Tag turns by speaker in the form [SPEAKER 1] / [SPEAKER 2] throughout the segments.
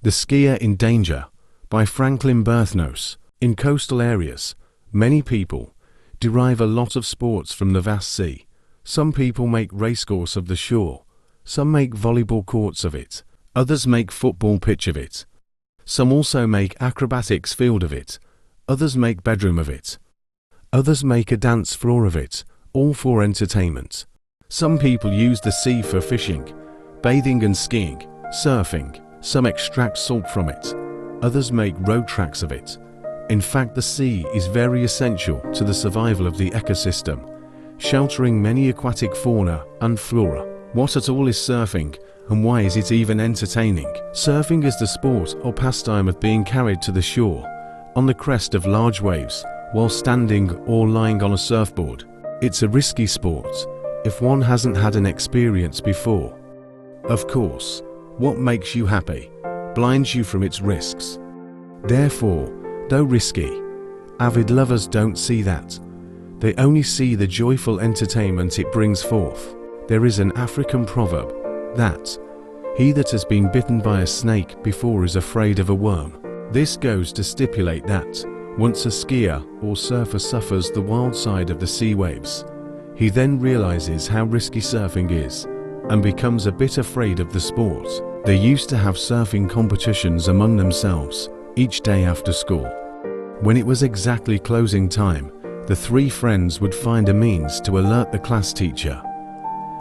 [SPEAKER 1] The Skier in Danger by Franklin Berthnos. In coastal areas, many people derive a lot of sports from the vast sea. Some people make racecourse of the shore. Some make volleyball courts of it. Others make football pitch of it. Some also make acrobatics field of it. Others make bedroom of it. Others make a dance floor of it, all for entertainment. Some people use the sea for fishing, bathing and skiing, surfing. Some extract salt from it. Others make road tracks of it. In fact, the sea is very essential to the survival of the ecosystem, sheltering many aquatic fauna and flora. What at all is surfing, and why is it even entertaining? Surfing is the sport or pastime of being carried to the shore on the crest of large waves while standing or lying on a surfboard. It's a risky sport if one hasn't had an experience before. Of course, what makes you happy blinds you from its risks. Therefore, though risky, avid lovers don't see that. They only see the joyful entertainment it brings forth. There is an African proverb that he that has been bitten by a snake before is afraid of a worm. This goes to stipulate that once a skier or surfer suffers the wild side of the sea waves, he then realizes how risky surfing is and becomes a bit afraid of the sport. They used to have surfing competitions among themselves each day after school. When it was exactly closing time, the three friends would find a means to alert the class teacher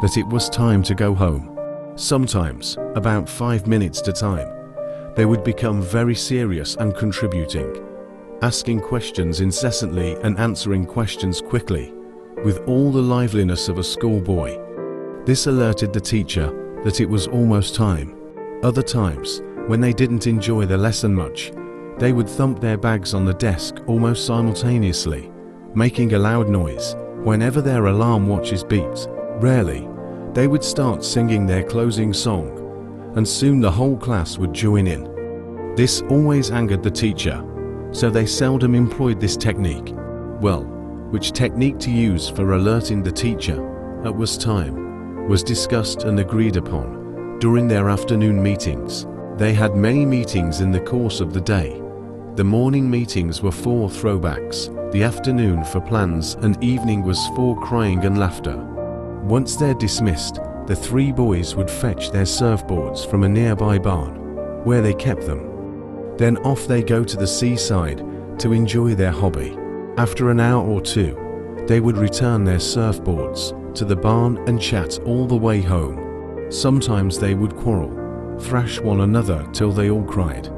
[SPEAKER 1] that it was time to go home. Sometimes, about 5 minutes to time, they would become very serious and contributing, asking questions incessantly and answering questions quickly, with all the liveliness of a schoolboy. This alerted the teacher that it was almost time. Other times, when they didn't enjoy the lesson much, they would thump their bags on the desk almost simultaneously, making a loud noise whenever their alarm watches beeped. Rarely, they would start singing their closing song, and soon the whole class would join in. This always angered the teacher, so they seldom employed this technique. Well, which technique to use for alerting the teacher at was time was discussed and agreed upon during their afternoon meetings. They had many meetings in the course of the day. The morning meetings were for throwbacks, the afternoon for plans, and evening was for crying and laughter. Once they're dismissed, the three boys would fetch their surfboards from a nearby barn, where they kept them. Then off they go to the seaside to enjoy their hobby. After an hour or two, they would return their surfboards to the barn and chat all the way home. Sometimes they would quarrel, thrash one another till they all cried,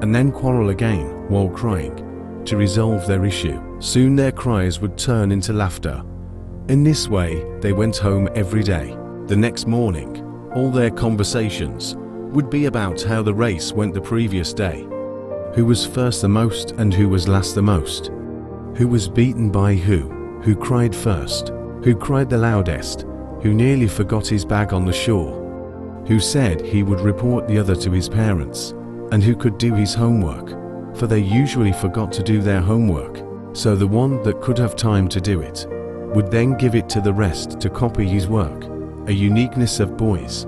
[SPEAKER 1] and then quarrel again while crying to resolve their issue. Soon their cries would turn into laughter. In this way, they went home every day. The next morning, all their conversations would be about how the race went the previous day, who was first the most and who was last the most, who was beaten by who cried first, who cried the loudest, who nearly forgot his bag on the shore, who said he would report the other to his parents, and who could do his homework, for they usually forgot to do their homework, so the one that could have time to do it would then give it to the rest to copy his work, a uniqueness of boys.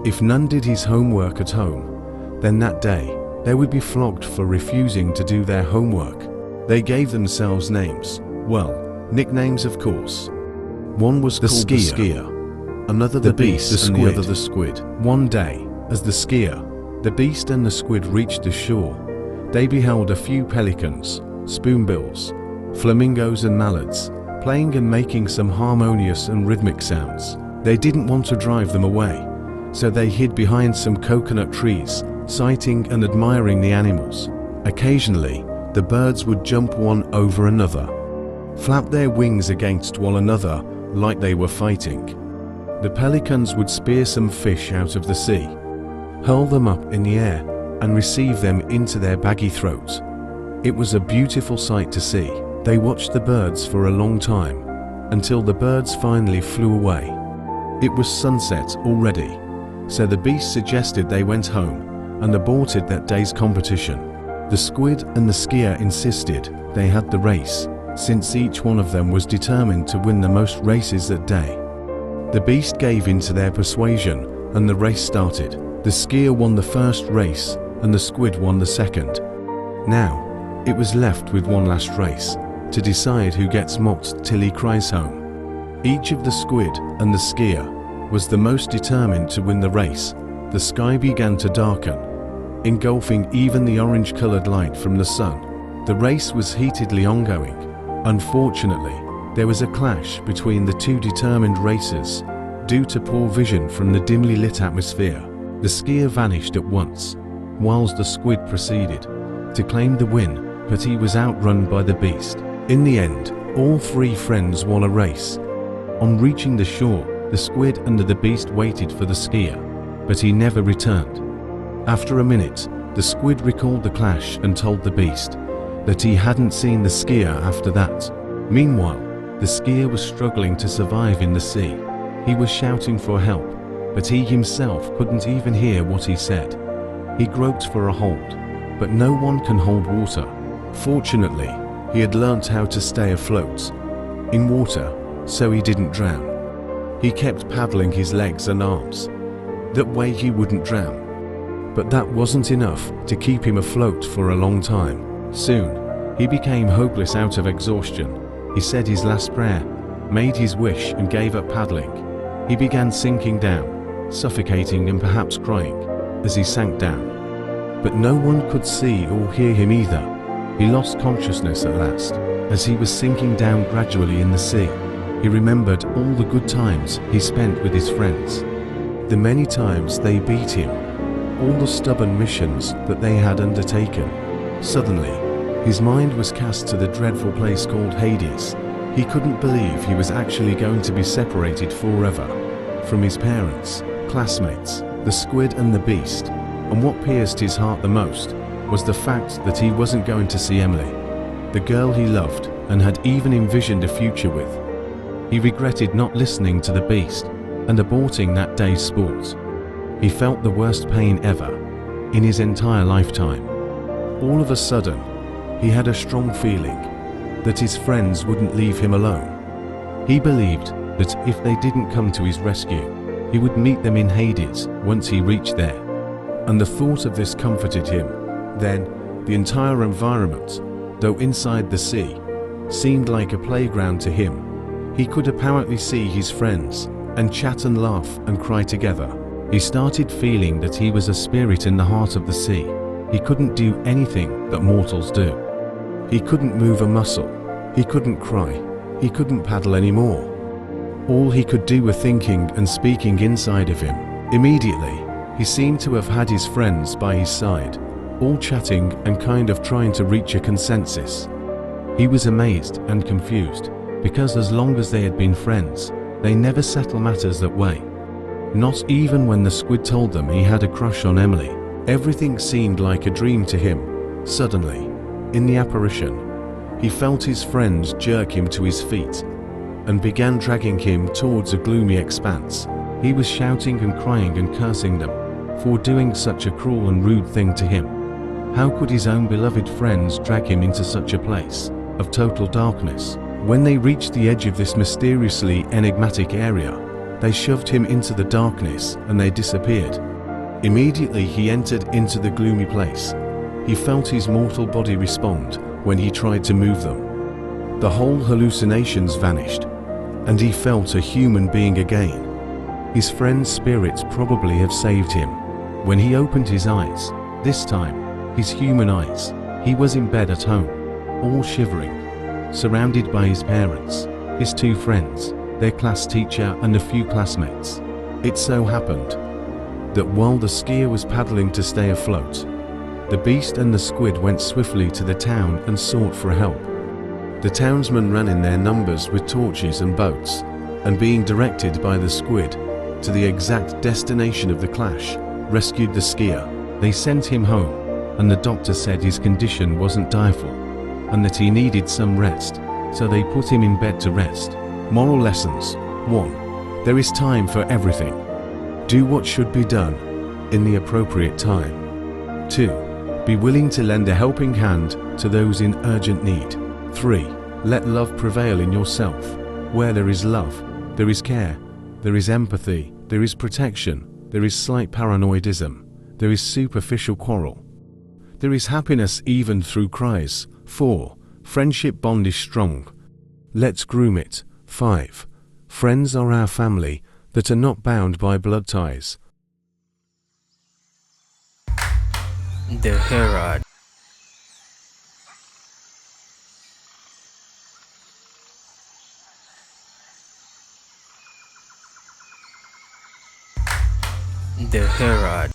[SPEAKER 1] If none did his homework at home, then that day they would be flogged for refusing to do their homework. They gave themselves names, well, nicknames of course. One was called the skier, another the beast, and the other the squid. One day, as the skier, the beast and the squid reached the shore, they beheld a few pelicans, spoonbills, flamingos and mallards, playing and making some harmonious and rhythmic sounds. They didn't want to drive them away, so they hid behind some coconut trees, sighting and admiring the animals. Occasionally, the birds would jump one over another, flap their wings against one another like they were fighting. The pelicans would spear some fish out of the sea, hurl them up in the air, and receive them into their baggy throats. It was a beautiful sight to see. They watched the birds for a long time, until the birds finally flew away. It was sunset already, so the beast suggested they went home and aborted that day's competition. The squid and the skier insisted they had the race, since each one of them was determined to win the most races that day. The beast gave in to their persuasion, and the race started. The skier won the first race and the squid won the second. Now, it was left with one last race, to decide who gets mocked till he cries home. Each of the squid and the skier was the most determined to win the race. The sky began to darken, engulfing even the orange-colored light from the sun. The race was heatedly ongoing. Unfortunately, there was a clash between the two determined racers due to poor vision from the dimly lit atmosphere. The skier vanished at once, whilst the squid proceeded to claim the win, but he was outrun by the beast. In the end, all three friends won a race. On reaching the shore, the squid and the beast waited for the skier, but he never returned. After a minute, the squid recalled the clash and told the beast that he hadn't seen the skier after that. Meanwhile, the skier was struggling to survive in the sea. He was shouting for help, but he himself couldn't even hear what he said. He groped for a hold, but no one can hold water. Fortunately, he had learnt how to stay afloat in water, so he didn't drown. He kept paddling his legs and arms. That way he wouldn't drown. But that wasn't enough to keep him afloat for a long time. Soon, he became hopeless out of exhaustion. He said his last prayer, made his wish and gave up paddling. He began sinking down, suffocating and perhaps crying as he sank down. But no one could see or hear him either. He lost consciousness at last. As he was sinking down gradually in the sea, he remembered all the good times he spent with his friends. The many times they beat him, all the stubborn missions that they had undertaken. Suddenly, his mind was cast to the dreadful place called Hades. He couldn't believe he was actually going to be separated forever from his parents, classmates, the squid and the beast. And what pierced his heart the most was the fact that he wasn't going to see Emily, the girl he loved and had even envisioned a future with. He regretted not listening to the beast and aborting that day's sport. He felt the worst pain ever in his entire lifetime. All of a sudden, he had a strong feeling that his friends wouldn't leave him alone. He believed that if they didn't come to his rescue, he would meet them in Hades once he reached there. And the thought of this comforted him. Then, the entire environment, though inside the sea, seemed like a playground to him. He could apparently see his friends and chat and laugh and cry together. He started feeling that he was a spirit in the heart of the sea. He couldn't do anything that mortals do. He couldn't move a muscle. He couldn't cry. He couldn't paddle anymore. All he could do were thinking and speaking inside of him. Immediately, he seemed to have had his friends by his side, all chatting and kind of trying to reach a consensus. He was amazed and confused, because as long as they had been friends, they never settle matters that way. Not even when the squid told them he had a crush on Emily. Everything seemed like a dream to him. Suddenly, in the apparition, he felt his friends jerk him to his feet and began dragging him towards a gloomy expanse. He was shouting and crying and cursing them for doing such a cruel and rude thing to him. How could his own beloved friends drag him into such a place of total darkness? When they reached the edge of this mysteriously enigmatic area, they shoved him into the darkness and they disappeared. Immediately he entered into the gloomy place. He felt his mortal body respond when he tried to move them. The whole hallucinations vanished, and he felt a human being again. His friend's spirits probably have saved him. When he opened his eyes, this time, his human eyes, he was in bed at home, all shivering, surrounded by his parents, his two friends, their class teacher and a few classmates. It so happened that while the skier was paddling to stay afloat, the beast and the squid went swiftly to the town and sought for help. The townsmen ran in their numbers with torches and boats, and being directed by the squid to the exact destination of the clash, rescued the skier. They sent him home, and the doctor said his condition wasn't direful, and that he needed some rest, so they put him in bed to rest. Moral lessons. 1. There is time for everything. Do what should be done in the appropriate time. 2. Be willing to lend a helping hand to those in urgent need. 3. Let love prevail in yourself. Where there is love, there is care, there is empathy, there is protection, there is slight paranoidism, there is superficial quarrel. There is happiness even through cries. 4. Friendship bond is strong. Let's groom it. 5. Friends are our family that are not bound by blood ties.
[SPEAKER 2] The Herald. The Herald.